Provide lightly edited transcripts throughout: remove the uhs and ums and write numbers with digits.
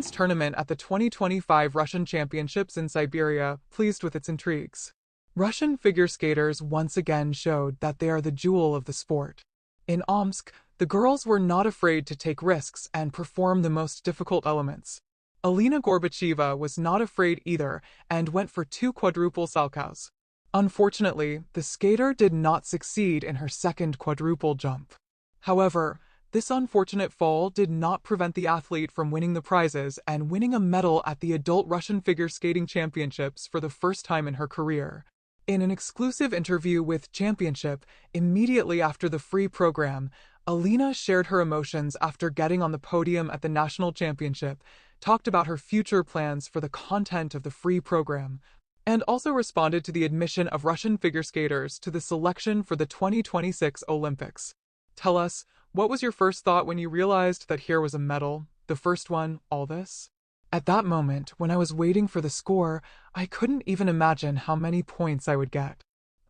women's tournament at the 2025 Russian Championships in Siberia pleased with its intrigues. Russian figure skaters once again showed that they are the jewel of the sport. In Omsk, the girls were not afraid to take risks and perform the most difficult elements. Alina Gorbacheva was not afraid either and went for 2 quadruple salchows. Unfortunately, the skater did not succeed in her second quadruple jump. However, this unfortunate fall did not prevent the athlete from winning the prizes and winning a medal at the Adult Russian Figure Skating Championships for the first time in her career. In an exclusive interview with Championship, immediately after the free program, Alina shared her emotions after getting on the podium at the national championship, talked about her future plans for the content of the free program, and also responded to the admission of Russian figure skaters to the selection for the 2026 Olympics. Tell us, what was your first thought when you realized that here was a medal, the first one, all this? At that moment, when I was waiting for the score, I couldn't even imagine how many points I would get.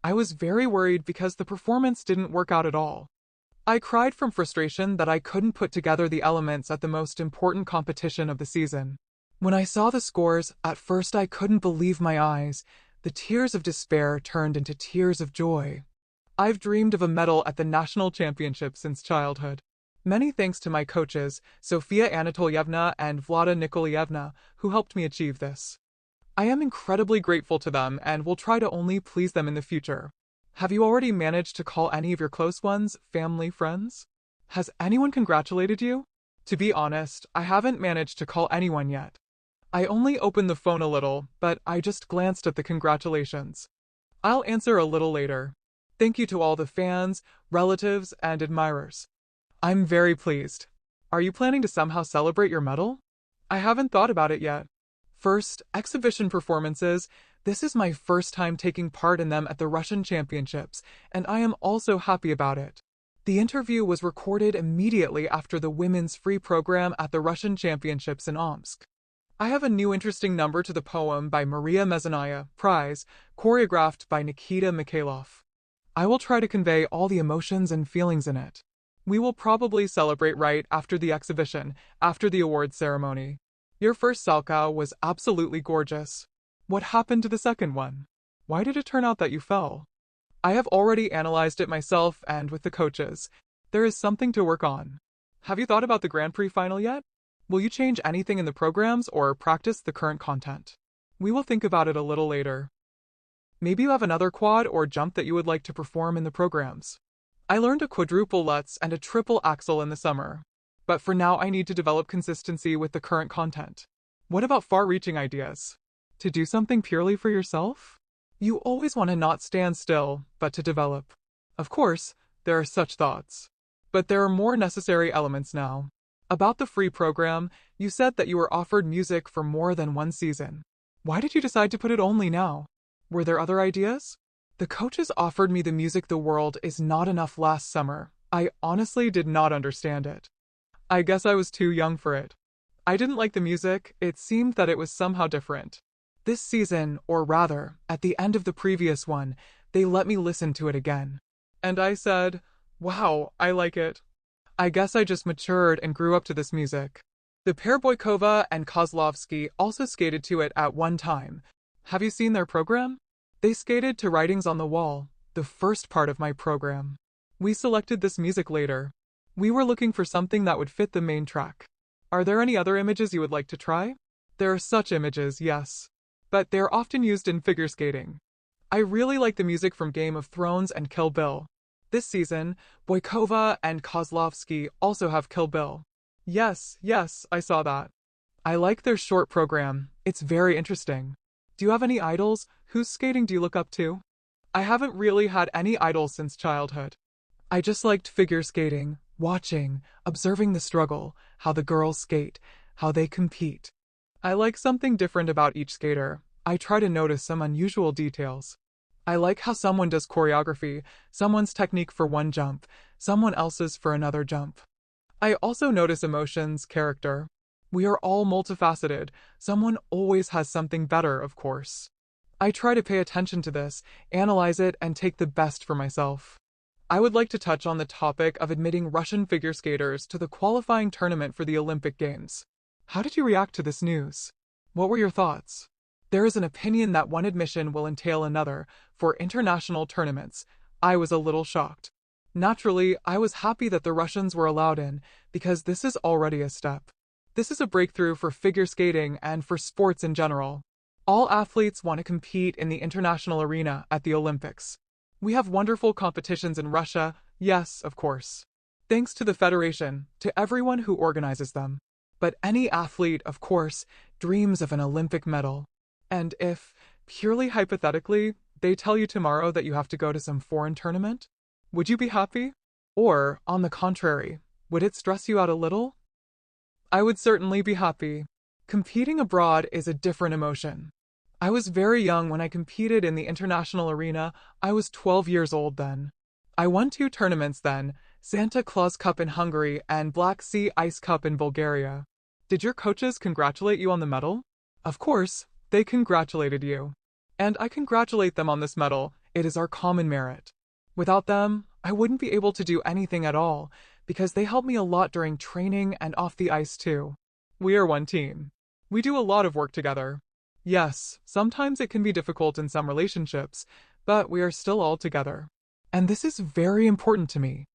I was very worried because the performance didn't work out at all. I cried from frustration that I couldn't put together the elements at the most important competition of the season. When I saw the scores, at first I couldn't believe my eyes. The tears of despair turned into tears of joy. I've dreamed of a medal at the national championship since childhood. Many thanks to my coaches, Sofia Anatolyevna and Vlada Nikolaevna, who helped me achieve this. I am incredibly grateful to them and will try to only please them in the future. Have you already managed to call any of your close ones, family, friends? Has anyone congratulated you? To be honest, I haven't managed to call anyone yet. I only opened the phone a little, but I just glanced at the congratulations. I'll answer a little later. Thank you to all the fans, relatives, and admirers. I'm very pleased. Are you planning to somehow celebrate your medal? I haven't thought about it yet. First, exhibition performances. This is my first time taking part in them at the Russian Championships, and I am also happy about it. The interview was recorded immediately after the women's free program at the Russian Championships in Omsk. I have a new interesting number to the poem by Maria Mezanaya, Prize, choreographed by Nikita Mikhailov. I will try to convey all the emotions and feelings in it. We will probably celebrate right after the exhibition, after the awards ceremony. Your first salchow was absolutely gorgeous. What happened to the second one? Why did it turn out that you fell? I have already analyzed it myself and with the coaches. There is something to work on. Have you thought about the Grand Prix final yet? Will you change anything in the programs or practice the current content? We will think about it a little later. Maybe you have another quad or jump that you would like to perform in the programs. I learned a quadruple lutz and a triple axel in the summer. But for now I need to develop consistency with the current content. What about far-reaching ideas? To do something purely for yourself? You always want to not stand still, but to develop. Of course, there are such thoughts. But there are more necessary elements now. About the free program, you said that you were offered music for more than one season. Why did you decide to put it only now? Were there other ideas? The coaches offered me the music The World Is Not Enough last summer. I honestly did not understand it. I guess I was too young for it. I didn't like the music, it seemed that it was somehow different. This season, or rather, at the end of the previous one, they let me listen to it again. And I said, wow, I like it. I guess I just matured and grew up to this music. The pair Boykova and Kozlovsky also skated to it at one time. Have you seen their program? They skated to Writings on the Wall, the first part of my program. We selected this music later. We were looking for something that would fit the main track. Are there any other images you would like to try? There are such images, yes. But they are often used in figure skating. I really like the music from Game of Thrones and Kill Bill. This season, Boykova and Kozlovsky also have Kill Bill. Yes, I saw that. I like their short program, it's very interesting. Do you have any idols? Whose skating do you look up to? I haven't really had any idols since childhood. I just liked figure skating, watching, observing the struggle, how the girls skate, how they compete. I like something different about each skater. I try to notice some unusual details. I like how someone does choreography, someone's technique for one jump, someone else's for another jump. I also notice emotions, character. We are all multifaceted. Someone always has something better, of course. I try to pay attention to this, analyze it, and take the best for myself. I would like to touch on the topic of admitting Russian figure skaters to the qualifying tournament for the Olympic Games. How did you react to this news? What were your thoughts? There is an opinion that one admission will entail another for international tournaments. I was a little shocked. Naturally, I was happy that the Russians were allowed in because this is already a step. This is a breakthrough for figure skating and for sports in general. All athletes want to compete in the international arena at the Olympics. We have wonderful competitions in Russia, yes, of course. Thanks to the Federation, to everyone who organizes them. But any athlete, of course, dreams of an Olympic medal. And if, purely hypothetically, they tell you tomorrow that you have to go to some foreign tournament, would you be happy? Or, on the contrary, would it stress you out a little? I would certainly be happy. Competing abroad is a different emotion. I was very young when I competed in the international arena. I was 12 years old then. I won 2 tournaments then, Santa Claus Cup in Hungary and Black Sea Ice Cup in Bulgaria. Did your coaches congratulate you on the medal? Of course, they congratulated you. And I congratulate them on this medal. It is our common merit. Without them, I wouldn't be able to do anything at all, because they helped me a lot during training and off the ice too. We are one team. We do a lot of work together. Yes, sometimes it can be difficult in some relationships, but we are still all together. And this is very important to me.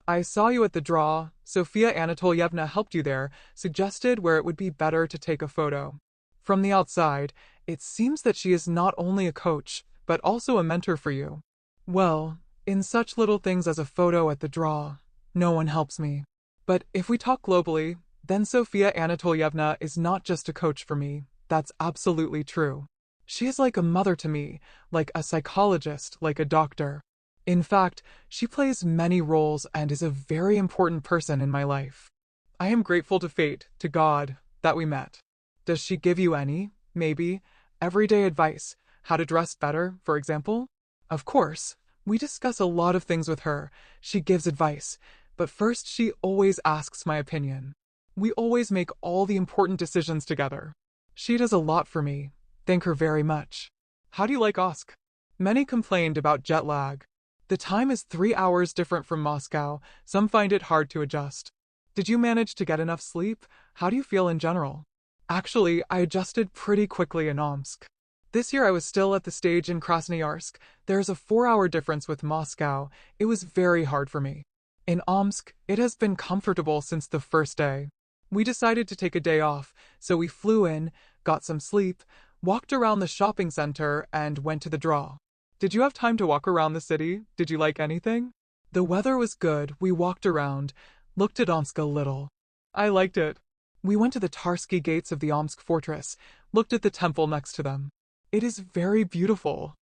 I saw you at the draw. Sofia Anatolyevna helped you there, suggested where it would be better to take a photo. From the outside, it seems that she is not only a coach, but also a mentor for you. Well, in such little things as a photo at the draw, no one helps me. But if we talk globally, then Sofia Anatolyevna is not just a coach for me. That's absolutely true. She is like a mother to me, like a psychologist, like a doctor. In fact, she plays many roles and is a very important person in my life. I am grateful to fate, to God, that we met. Does she give you any, maybe, everyday advice, how to dress better, for example? Of course, we discuss a lot of things with her. She gives advice, but first she always asks my opinion. We always make all the important decisions together. She does a lot for me. Thank her very much. How do you like Osk? Many complained about jet lag. The time is 3 hours different from Moscow. Some find it hard to adjust. Did you manage to get enough sleep? How do you feel in general? Actually, I adjusted pretty quickly in Omsk. This year I was still at the stage in Krasnoyarsk. There's a 4-hour difference with Moscow. It was very hard for me. In Omsk, it has been comfortable since the first day. We decided to take a day off, so we flew in, got some sleep, walked around the shopping center, and went to the draw. Did you have time to walk around the city? Did you like anything? The weather was good. We walked around, looked at Omsk a little. I liked it. We went to the Tarsky gates of the Omsk fortress, looked at the temple next to them. It is very beautiful.